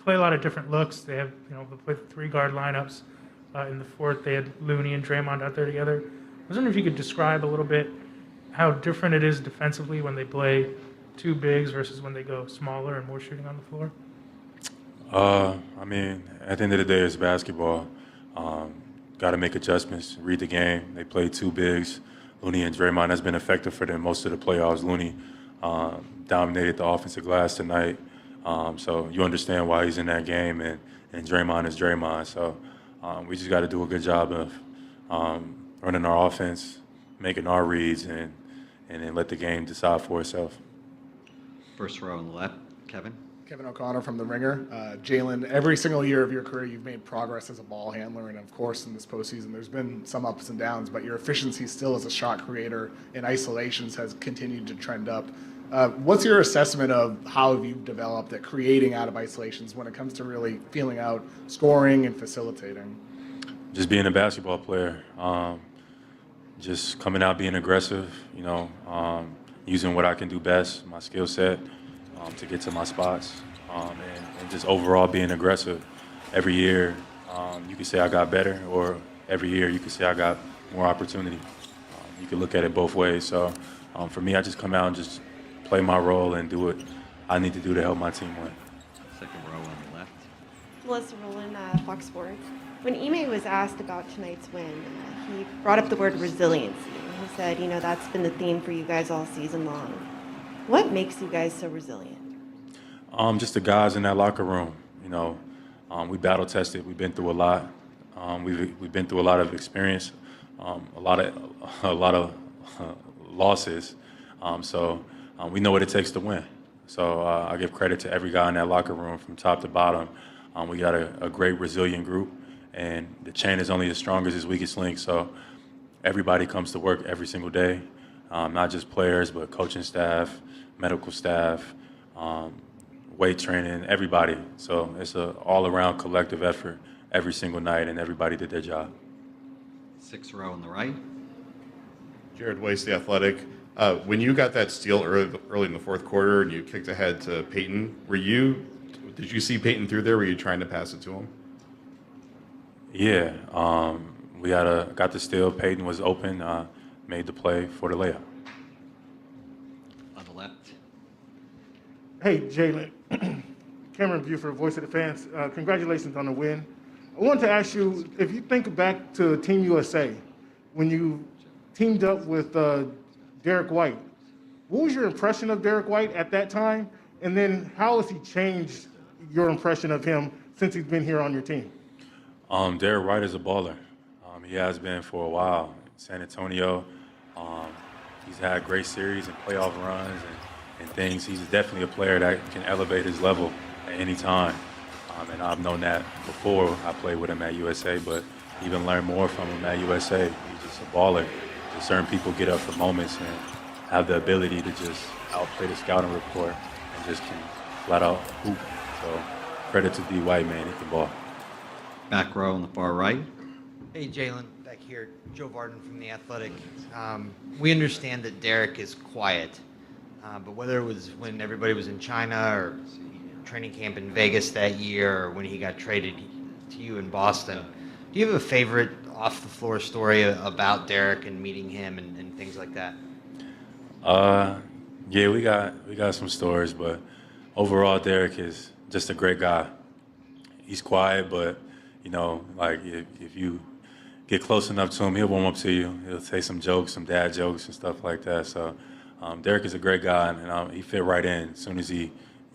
play a lot of different looks. They have, they play 3 guard lineups. In the fourth, they had Looney and Draymond out there together. I was wondering if you could describe a little bit how different it is defensively when they play 2 bigs versus when they go smaller and more shooting on the floor. I mean, at the end of the day, it's basketball. Got to make adjustments, read the game. They play 2 bigs. Looney and Draymond has been effective for them most of the playoffs. Looney dominated the offensive glass tonight. So you understand why he's in that game, and Draymond is Draymond. So we just got to do a good job of running our offense, making our reads, and then let the game decide for itself. First row on the left, Kevin. Kevin O'Connor from The Ringer. Jaylen, every single year of your career, you've made progress as a ball handler, and of course, in this postseason, there's been some ups and downs, but your efficiency still as a shot creator in isolations has continued to trend up. What's your assessment of how you've developed at creating out of isolations when it comes to really feeling out scoring and facilitating? Just being a basketball player, just coming out being aggressive, using what I can do best, my skill set, to get to my spots, and just overall being aggressive. Every year, you can say I got better, or every year you can say I got more opportunity. You can look at it both ways. So for me, I just come out and just play my role and do what I need to do to help my team win. Second row on the left. Melissa Rowland, Fox Sports. When Ime was asked about tonight's win, he brought up the word resiliency. He said, that's been the theme for you guys all season long. What makes you guys so resilient? Just the guys in that locker room. We battle tested. We've been through a lot. We've been through a lot of experience, a lot of losses. So we know what it takes to win. So I give credit to every guy in that locker room from top to bottom. We got a great, resilient group, and the chain is only as strong as its weakest link. So everybody comes to work every single day, not just players, but coaching staff, medical staff, weight training, everybody. So it's an all-around collective effort every single night, and everybody did their job. Sixth row on the right. Jared Weiss, The Athletic. When you got that steal early in the fourth quarter and you kicked ahead to Peyton, did you see Peyton through there? Were you trying to pass it to him? Yeah, we got the steal. Peyton was open, made the play for the layup. On the left. Hey, Jaylen. Cameron Buford, Voice of the Fans. Congratulations on the win. I wanted to ask you, if you think back to Team USA, when you teamed up with Derek White, what was your impression of Derek White at that time? And then how has he changed your impression of him since he's been here on your team? Derek White is a baller. He has been for a while. San Antonio, he's had great series and playoff runs and things. He's definitely a player that can elevate his level at any time. And I've known that before I played with him at USA, but even learned more from him at USA. He's just a baller. Just certain people get up for moments and have the ability to just outplay the scouting report and just can flat out hoop. So credit to D. White, man. He can ball. Back row on the far right. Hey, Jaylen, back here. Joe Varden from The Athletic. We understand that Derek is quiet, but whether it was when everybody was in China or training camp in Vegas that year or when he got traded to you in Boston, do you have a favorite off-the-floor story about Derek and meeting him and things like that? Yeah, we got some stories, but overall, Derek is just a great guy. He's quiet, but like if you get close enough to him, he'll warm up to you. He'll say some jokes, some dad jokes and stuff like that. So Derek is a great guy, and he fit right in as soon as he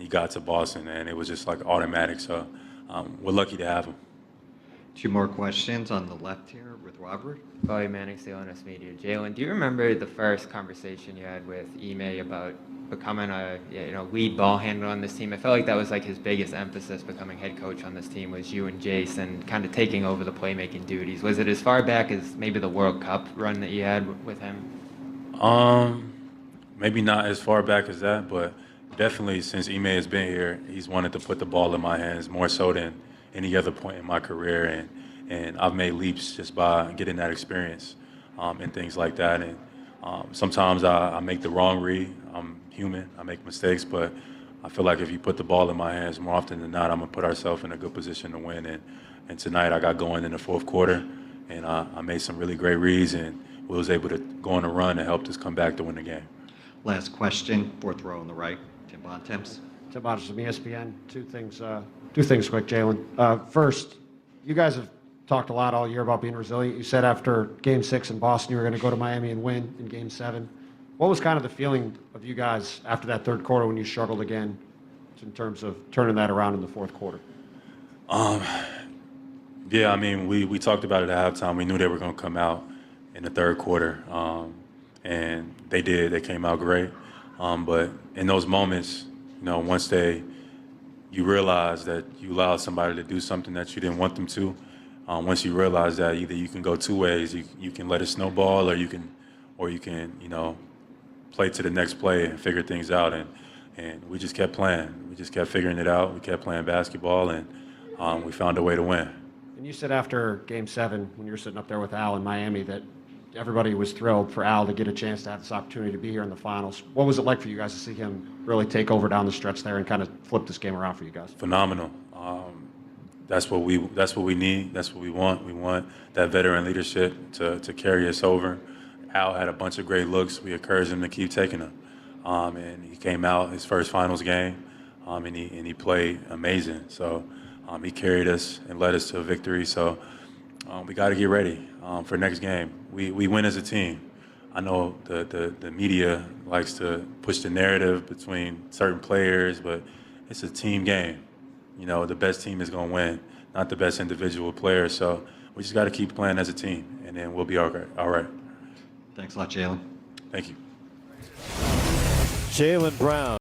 got to Boston, and it was just like automatic. So we're lucky to have him. Two more questions on the left here with Robert. Bobby Manning, CLNS Media. Jaylen, do you remember the first conversation you had with Ime about becoming a lead ball handler on this team? I felt like that was like his biggest emphasis, becoming head coach on this team, was you and Jason kind of taking over the playmaking duties. Was it as far back as maybe the World Cup run that you had with him? Maybe not as far back as that, but definitely since Ime has been here, he's wanted to put the ball in my hands more so than any other point in my career, and I've made leaps just by getting that experience and things like that. And sometimes I make the wrong read. I'm human. I make mistakes, but I feel like if you put the ball in my hands more often than not, I'm gonna put ourselves in a good position to win. And tonight I got going in the fourth quarter, and I made some really great reads, and we was able to go on a run and helped us come back to win the game. Last question, fourth row on the right, Tim Bontemps. Tim Bontemps from ESPN. Two things quick, Jaylen. First, you guys have talked a lot all year about being resilient. You said after Game 6 in Boston, you were going to go to Miami and win in Game 7. What was kind of the feeling of you guys after that third quarter when you struggled again in terms of turning that around in the fourth quarter? Yeah, I mean, we talked about it at halftime. We knew they were going to come out in the third quarter, and they did. They came out great. But in those moments, you know, once you realize that you allowed somebody to do something that you didn't want them to, once you realize that either you can go two ways, you can let it snowball, or you can, you know, play to the next play and figure things out. And we just kept playing. We just kept figuring it out. We kept playing basketball, and we found a way to win. And you said after Game 7, when you were sitting up there with Al in Miami, that everybody was thrilled for Al to get a chance to have this opportunity to be here in the finals. What was it like for you guys to see him really take over down the stretch there and kind of flip this game around for you guys? Phenomenal. That's what we need. That's what we want. We want that veteran leadership to carry us over. Al had a bunch of great looks. We encouraged him to keep taking them. And he came out his first finals game, and he played amazing. So he carried us and led us to a victory. So we got to get ready for next game. We win as a team. I know the media likes to push the narrative between certain players, but it's a team game. You know, the best team is going to win, not the best individual player. So we just got to keep playing as a team, and then we'll be all right. Thanks a lot, Jaylen. Thank you. Jaylen Brown.